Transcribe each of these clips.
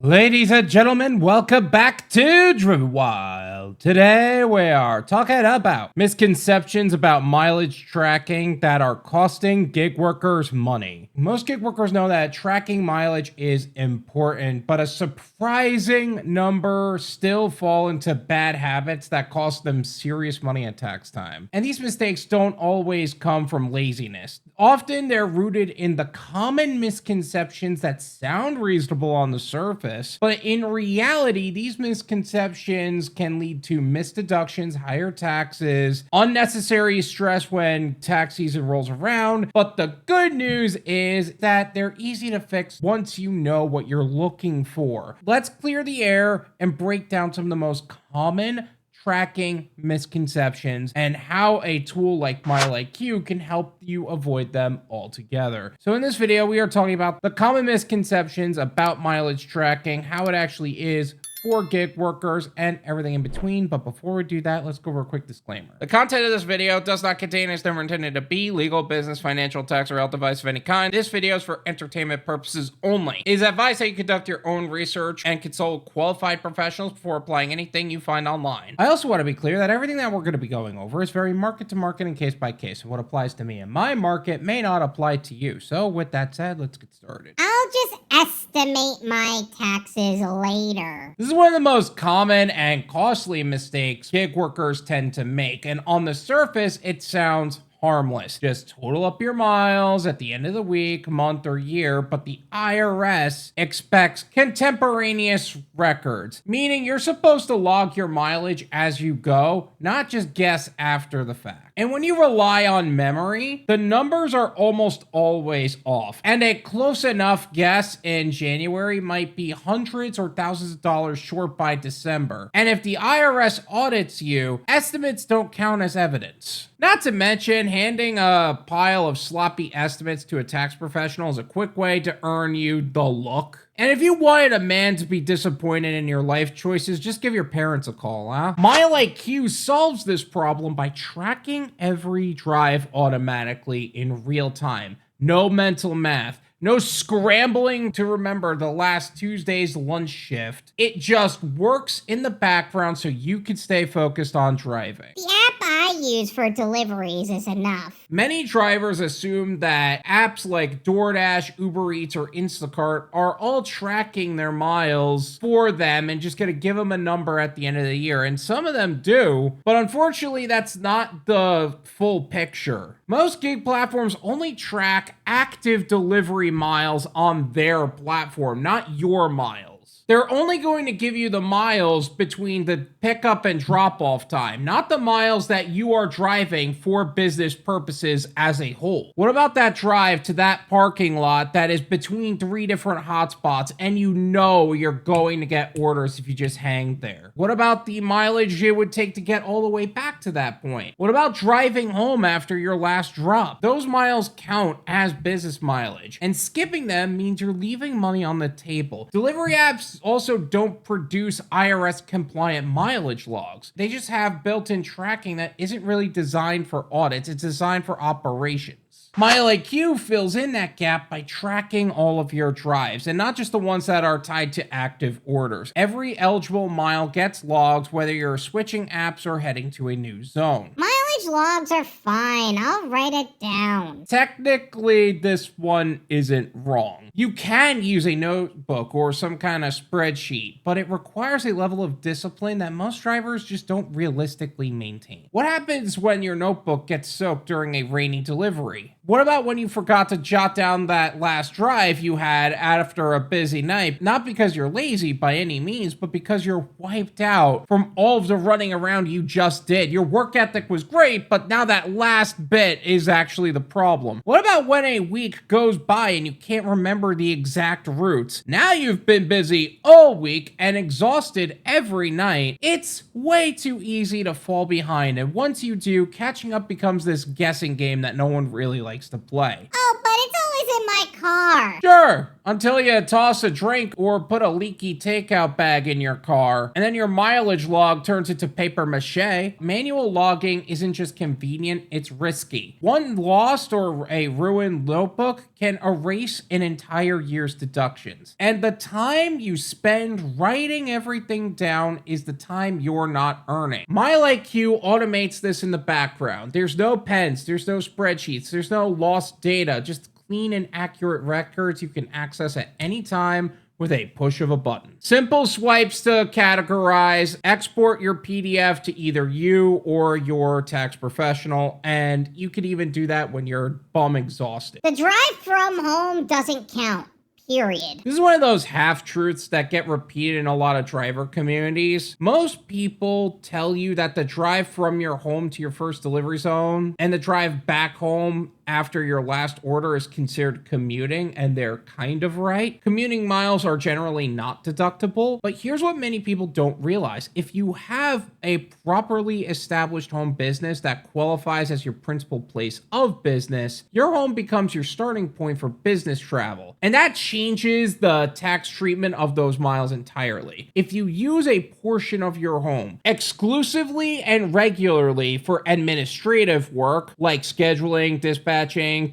Ladies and gentlemen, welcome back to Driven Wild. Today we are talking about misconceptions about mileage tracking that are costing gig workers money. Most gig workers know that tracking mileage is important, but a surprising number still fall into bad habits that cost them serious money at tax time. And these mistakes don't always come from laziness. Often they're rooted in the common misconceptions that sound reasonable on the surface, but in reality, these misconceptions can lead to missed deductions, higher taxes, unnecessary stress when tax season rolls around. But the good news is that they're easy to fix once you know what you're looking for. Let's clear the air and break down some of the most common tracking misconceptions and how a tool like MileIQ can help you avoid them altogether. So in this video, we are talking about the common misconceptions about mileage tracking, how it actually is for gig workers, and everything in between. But before we do that, let's go over a quick disclaimer. The content of this video does not contain, is never intended to be, legal, business, financial, tax, or health advice of any kind. This video is for entertainment purposes only. It is advised that you conduct your own research and consult qualified professionals before applying anything you find online. I also want to be clear that everything that we're going to be going over is very market to market and case by case. And what applies to me in my market may not apply to you. So with that said, let's get started. I'll just estimate my taxes later. This is one of the most common and costly mistakes gig workers tend to make. And on the surface, it sounds harmless. Just total up your miles at the end of the week, month, or year, but the IRS expects contemporaneous records, meaning you're supposed to log your mileage as you go, not just guess after the fact. And when you rely on memory, the numbers are almost always off. And a close enough guess in January might be hundreds or thousands of dollars short by December. And if the IRS audits you, estimates don't count as evidence. Not to mention, handing a pile of sloppy estimates to a tax professional is a quick way to earn you the look. And if you wanted a man to be disappointed in your life choices, just give your parents a call, huh? MileIQ solves this problem by tracking every drive automatically in real time. No mental math. No scrambling to remember the last Tuesday's lunch shift. It just works in the background so you can stay focused on driving. The app I use for deliveries is enough. Many drivers assume that apps like DoorDash, Uber Eats, or Instacart are all tracking their miles for them and just gonna give them a number at the end of the year. And some of them do, but unfortunately that's not the full picture. Most gig platforms only track active delivery miles on their platform, not your miles. They're only going to give you the miles between the pickup and drop-off time, not the miles that you are driving for business purposes as a whole. What about that drive to that parking lot that is between 3 different hotspots and you know you're going to get orders if you just hang there? What about the mileage it would take to get all the way back to that point? What about driving home after your last drop? Those miles count as business mileage, and skipping them means you're leaving money on the table. Delivery apps also don't produce IRS compliant mileage logs. They just have built-in tracking that isn't really designed for audits. It's designed for operations. MileIQ fills in that gap by tracking all of your drives, and not just the ones that are tied to active orders. Every eligible mile gets logs, whether you're switching apps or heading to a new zone. Mileage logs are fine. I'll write it down. Technically, this one isn't wrong. You can use a notebook or some kind of spreadsheet, but it requires a level of discipline that most drivers just don't realistically maintain. What happens when your notebook gets soaked during a rainy delivery? What about when you forgot to jot down that last drive you had after a busy night? Not because you're lazy by any means, but because you're wiped out from all of the running around you just did. Your work ethic was great, but now that last bit is actually the problem. What about when a week goes by and you can't remember the exact routes? Now you've been busy all week and exhausted every night. It's way too easy to fall behind, and once you do, catching up becomes this guessing game that no one really likes to play. Oh, but it's always in my my car. Sure, until you toss a drink or put a leaky takeout bag in your car, and then your mileage log turns into paper mache. Manual logging isn't just convenient, it's risky. One lost or a ruined notebook can erase an entire year's deductions. And the time you spend writing everything down is the time you're not earning. MileIQ automates this in the background. There's no pens, there's no spreadsheets, there's no lost data, just clean and accurate records you can access at any time with a push of a button. Simple swipes to categorize, export your PDF to either you or your tax professional, and you can even do that when you're bum exhausted. The drive from home doesn't count. Period. This is one of those half-truths that get repeated in a lot of driver communities. Most people tell you that the drive from your home to your first delivery zone and the drive back home after your last order is considered commuting, and they're kind of right. Commuting miles are generally not deductible, but here's what many people don't realize. If you have a properly established home business that qualifies as your principal place of business, your home becomes your starting point for business travel, and that changes the tax treatment of those miles entirely. If you use a portion of your home exclusively and regularly for administrative work, like scheduling, dispatching,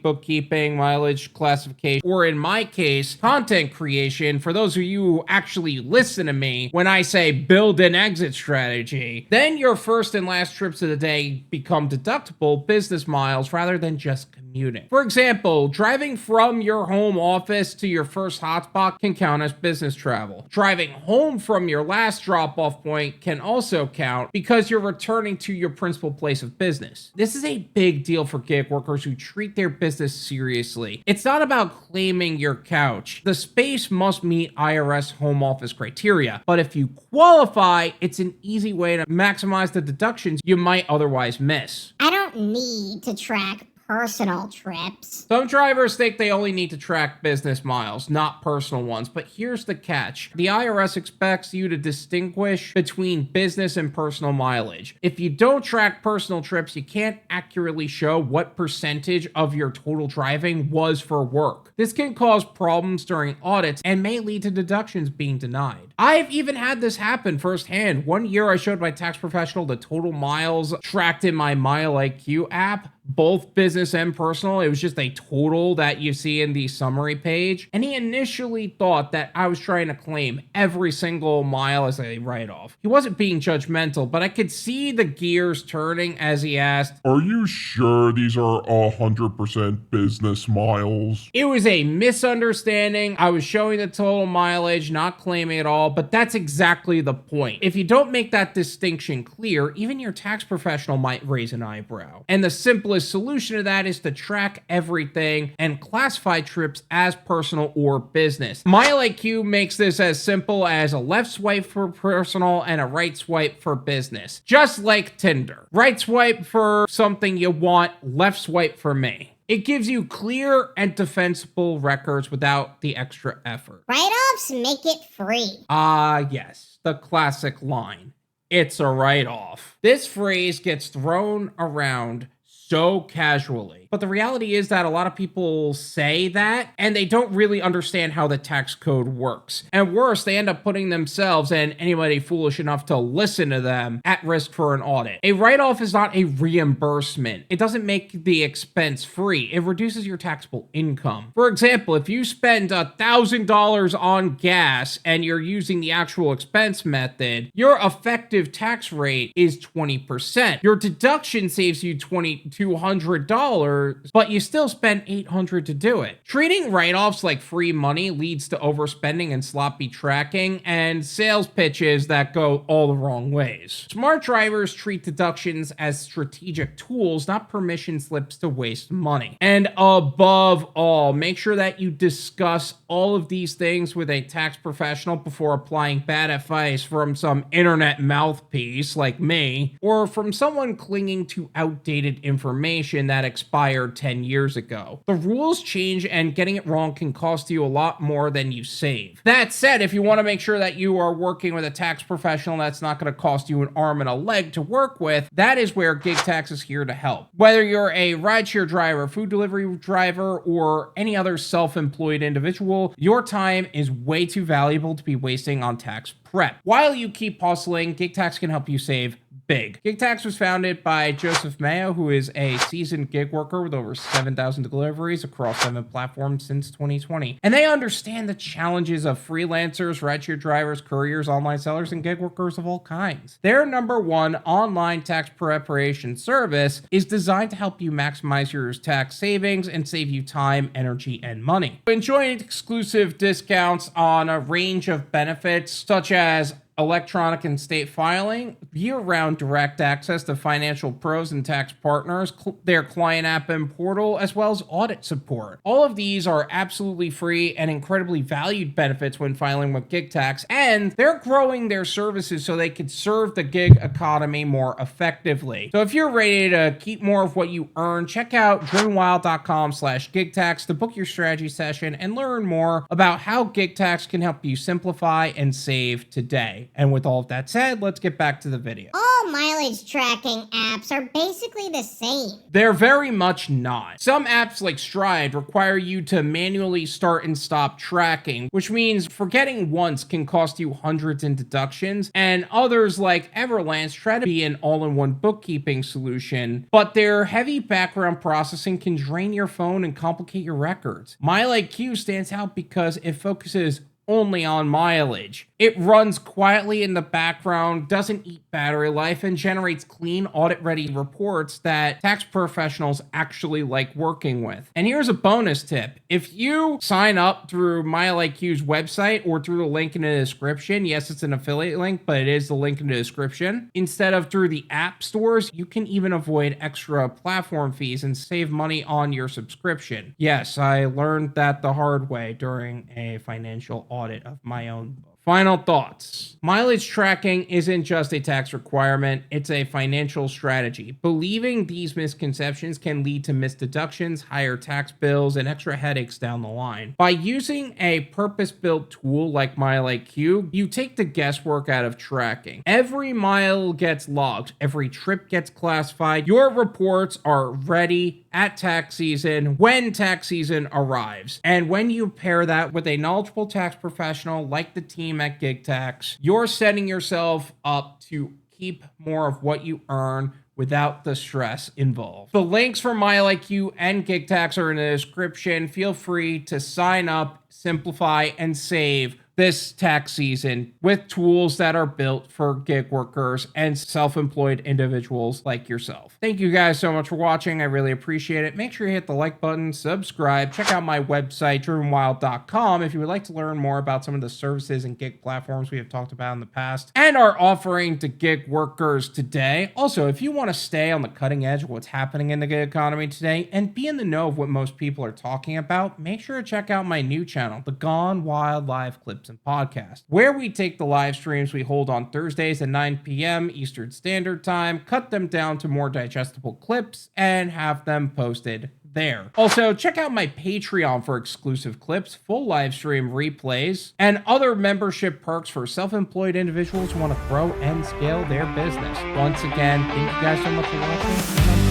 bookkeeping, mileage classification, or in my case, content creation, for those of you who actually listen to me when I say build an exit strategy, then your first and last trips of the day become deductible business miles rather than just commuting. For example, driving from your home office to your first hotspot can count as business travel. Driving home from your last drop-off point can also count because you're returning to your principal place of business. This is a big deal for gig workers who treat their business seriously. It's not about claiming your couch. The space must meet IRS home office criteria, but if you qualify, it's an easy way to maximize the deductions you might otherwise miss. I don't need to track personal trips. Some drivers think they only need to track business miles, not personal ones, but here's the catch. The IRS expects you to distinguish between business and personal mileage. If you don't track personal trips, you can't accurately show what percentage of your total driving was for work. This can cause problems during audits and may lead to deductions being denied. I've even had this happen firsthand. One year I showed my tax professional the total miles tracked in my MileIQ app, both business and personal. It was just a total that you see in the summary page. And he initially thought that I was trying to claim every single mile as a write-off. He wasn't being judgmental, but I could see the gears turning as he asked, "Are you sure these are 100% business miles?" It was a misunderstanding. I was showing the total mileage, not claiming it all, but that's exactly the point. If you don't make that distinction clear, even your tax professional might raise an eyebrow. And the simplest solution to that is to track everything and classify trips as personal or business. MileIQ makes this as simple as a left swipe for personal and a right swipe for business. Just like Tinder. Right swipe for something you want, left swipe for me. It gives you clear and defensible records without the extra effort. Write-offs make it free. Yes, the classic line. It's a write-off. This phrase gets thrown around so casually. But the reality is that a lot of people say that and they don't really understand how the tax code works. And worse, they end up putting themselves and anybody foolish enough to listen to them at risk for an audit. A write-off is not a reimbursement. It doesn't make the expense free. It reduces your taxable income. For example, if you spend $1,000 on gas and you're using the actual expense method, your effective tax rate is 20%. Your deduction saves you $2,200, but you still spent $800 to do it. Treating write-offs like free money leads to overspending and sloppy tracking and sales pitches that go all the wrong ways. Smart drivers treat deductions as strategic tools, not permission slips to waste money. And above all, make sure that you discuss all of these things with a tax professional before applying bad advice from some internet mouthpiece like me, or from someone clinging to outdated information information that expired 10 years ago. The rules change, and getting it wrong can cost you a lot more than you save. That said, if you want to make sure that you are working with a tax professional that's not going to cost you an arm and a leg to work with, that is where GigTax is here to help. Whether you're a rideshare driver, food delivery driver, or any other self-employed individual, your time is way too valuable to be wasting on tax prep. While you keep hustling, GigTax can help you save big. GigTax was founded by Joseph Mayo, who is a seasoned gig worker with over 7,000 deliveries across 7 platforms since 2020. And they understand the challenges of freelancers, rideshare drivers, couriers, online sellers, and gig workers of all kinds. Their #1 online tax preparation service is designed to help you maximize your tax savings and save you time, energy, and money. Enjoy exclusive discounts on a range of benefits such as electronic and state filing, year-round direct access to financial pros and tax partners, their client app and portal, as well as audit support. All of these are absolutely free and incredibly valued benefits when filing with GigTax, and they're growing their services so they can serve the gig economy more effectively. So if you're ready to keep more of what you earn, check out drivenwild.com/GigTax to book your strategy session and learn more about how GigTax can help you simplify and save today. And with all of that said, let's get back to the video. All mileage tracking apps are basically the same. They're very much not. Some apps like Stride require you to manually start and stop tracking, which means forgetting once can cost you hundreds in deductions, and others like Everlance try to be an all-in-one bookkeeping solution, but their heavy background processing can drain your phone and complicate your records. MileIQ stands out because it focuses only on mileage. It runs quietly in the background, doesn't eat battery life, and generates clean, audit-ready reports that tax professionals actually like working with. And here's a bonus tip. If you sign up through MileIQ's website or through the link in the description, yes, it's an affiliate link, but it is the link in the description, instead of through the app stores, you can even avoid extra platform fees and save money on your subscription. Yes, I learned that the hard way during a financial audit of my own book. Final thoughts. Mileage tracking isn't just a tax requirement, it's a financial strategy. Believing these misconceptions can lead to missed deductions, higher tax bills, and extra headaches down the line. By using a purpose-built tool like MileIQ, you take the guesswork out of tracking. Every mile gets logged, every trip gets classified, your reports are ready at tax season when tax season arrives. And when you pair that with a knowledgeable tax professional like the team at GigTax, you're setting yourself up to keep more of what you earn without the stress involved. The links for MileIQ and GigTax are in the description. Feel free to sign up, simplify, and save this tax season with tools that are built for gig workers and self-employed individuals like yourself. Thank you guys so much for watching. I really appreciate it. Make sure you hit the like button, subscribe, check out my website, drivenwild.com, if you would like to learn more about some of the services and gig platforms we have talked about in the past and are offering to gig workers today. Also, if you want to stay on the cutting edge of what's happening in the gig economy today and be in the know of what most people are talking about, make sure to check out my new channel, the Gone Wild Live Clips and Podcast, where we take the live streams we hold on Thursdays at 9 p.m. Eastern Standard Time, cut them down to more digestible clips, and have them posted there. Also, check out my Patreon for exclusive clips, full live stream replays, and other membership perks for self-employed individuals who want to grow and scale their business. Once again, thank you guys so much for watching.